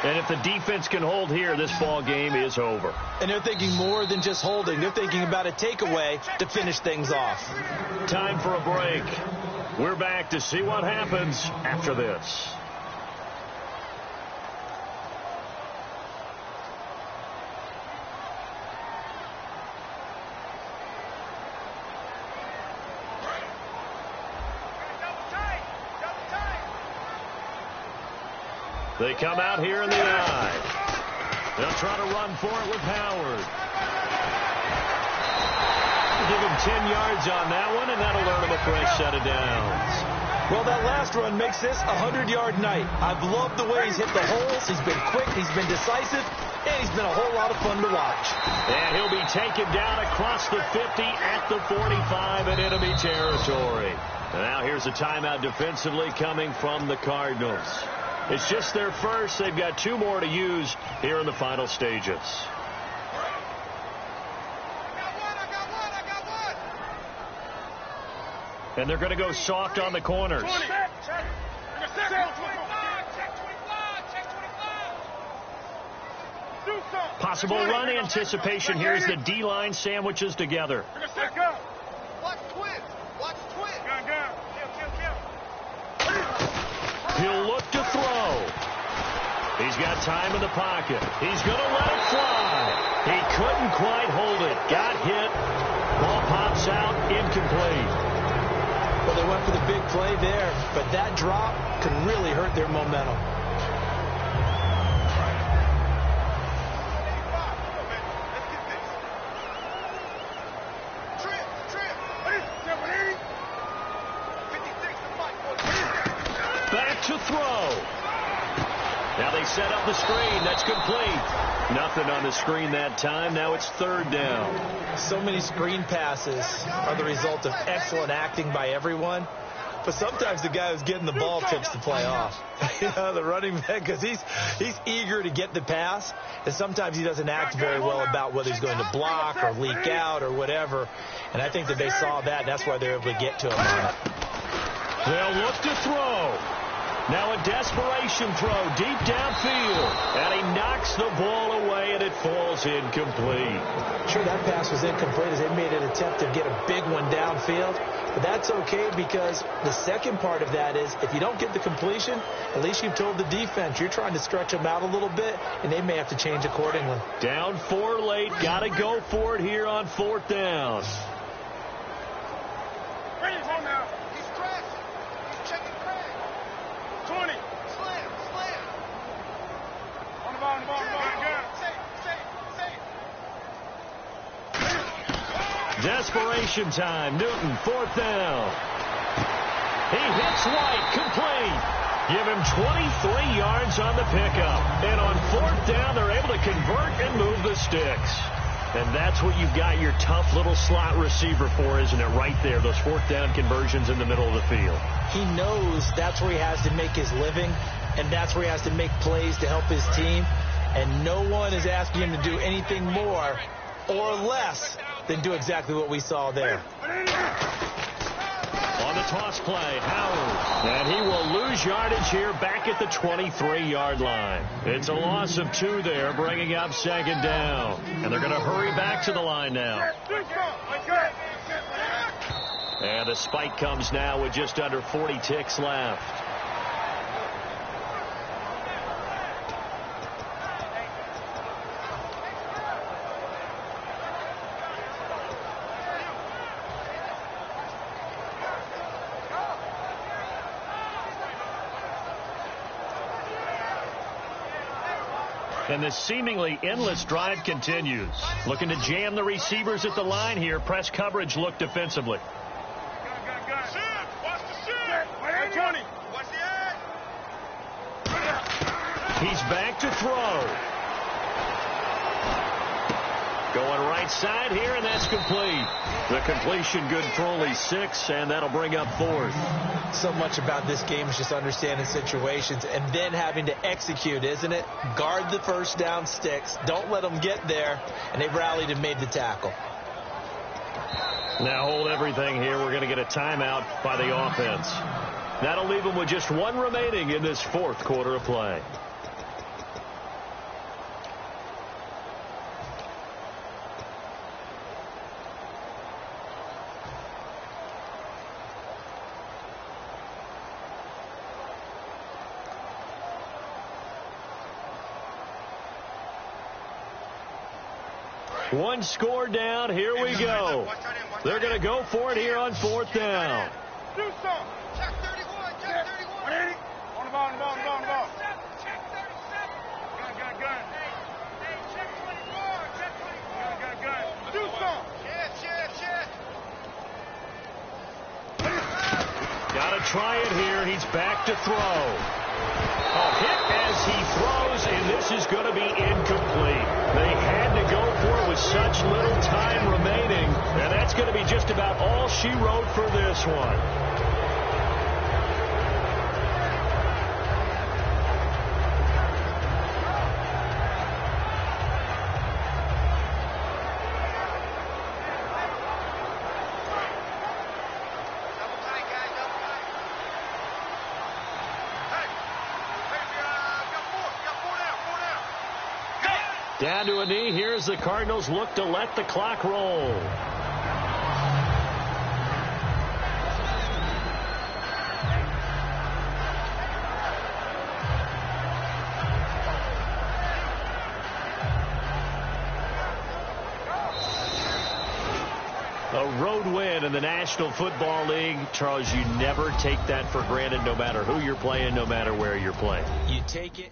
And if the defense can hold here, this ball game is over. And they're thinking more than just holding. They're thinking about a takeaway to finish things off. Time for a break. We're back to see what happens after this. They come out here in the eye. They'll try to run for it with Howard. Give him 10 yards on that one, and that'll earn him a fresh set of downs. Well, that last run makes this a 100-yard night. I've loved the way he's hit the holes. He's been quick. He's been decisive. And he's been a whole lot of fun to watch. And he'll be taken down across the 50 at the 45 in enemy territory. And now here's a timeout defensively coming from the Cardinals. It's just their first. They've got 2 more to use here in the final stages. And they're going to go soft on the corners. Possible run anticipation here as the D-line sandwiches together. He'll look to throw. He's got time in the pocket. He's going to let it fly. He couldn't quite hold it. Got hit. Ball pops out. Incomplete. Well, they went for the big play there, but that drop could really hurt their momentum. Now they set up the screen. That's complete. Nothing on the screen that time. Now it's third down. So many screen passes are the result of excellent acting by everyone. But sometimes the guy who's getting the ball tips the play off. The running back, because he's eager to get the pass, and sometimes he doesn't act very well about whether he's going to block or leak out or whatever. And I think that they saw that, and that's why they're able to get to him on it. They'll look to throw. Now a desperation throw deep downfield. And he knocks the ball away, and it falls incomplete. Sure, that pass was incomplete as they made an attempt to get a big one downfield. But that's okay, because the second part of that is if you don't get the completion, at least you've told the defense you're trying to stretch them out a little bit, and they may have to change accordingly. Down 4 late. Got to go for it here on 4th down. Ready, home now. He's pressed. He's checking Craig. 20. Slam. On the ball. Good. Safe. Desperation time. Newton, 4th down. He hits White, complete. Give him 23 yards on the pickup. And on 4th down, they're able to convert and move the sticks. And that's what you've got your tough little slot receiver for, isn't it? Right there, those 4th down conversions in the middle of the field. He knows that's where he has to make his living, and that's where he has to make plays to help his team. And no one is asking him to do anything more or less than do exactly what we saw there. On the toss play, Howard. And he will lose yardage here back at the 23-yard line. It's a loss of 2 there, bringing up 2nd down. And they're going to hurry back to the line now. And the spike comes now with just under 40 ticks left. And this seemingly endless drive continues. Looking to jam the receivers at the line here. Press coverage look defensively. He's back to throw. Going right side here, and that's complete. The completion good for only 6, and that'll bring up 4th. So much about this game is just understanding situations and then having to execute, isn't it? Guard the first down sticks. Don't let them get there. And they've rallied and made the tackle. Now hold everything here. We're going to get a timeout by the offense. That'll leave them with just 1 remaining in this 4th quarter of play. One score down. Here we go. They're going to go for it here on 4th down. Do some. Check 31. Check 31. On the ball. Check 37. Gun. Hey, check 24. Check 24. Gun. Do some. Check. Got to try it here. He's back to throw. A hit as he throws, and this is going to be incomplete. They had to go for it with such little time remaining, and that's going to be just about all she wrote for this one. Down to a knee. Here's the Cardinals look to let the clock roll. A road win in the National Football League. Charles, you never take that for granted, no matter who you're playing, no matter where you're playing. You take it.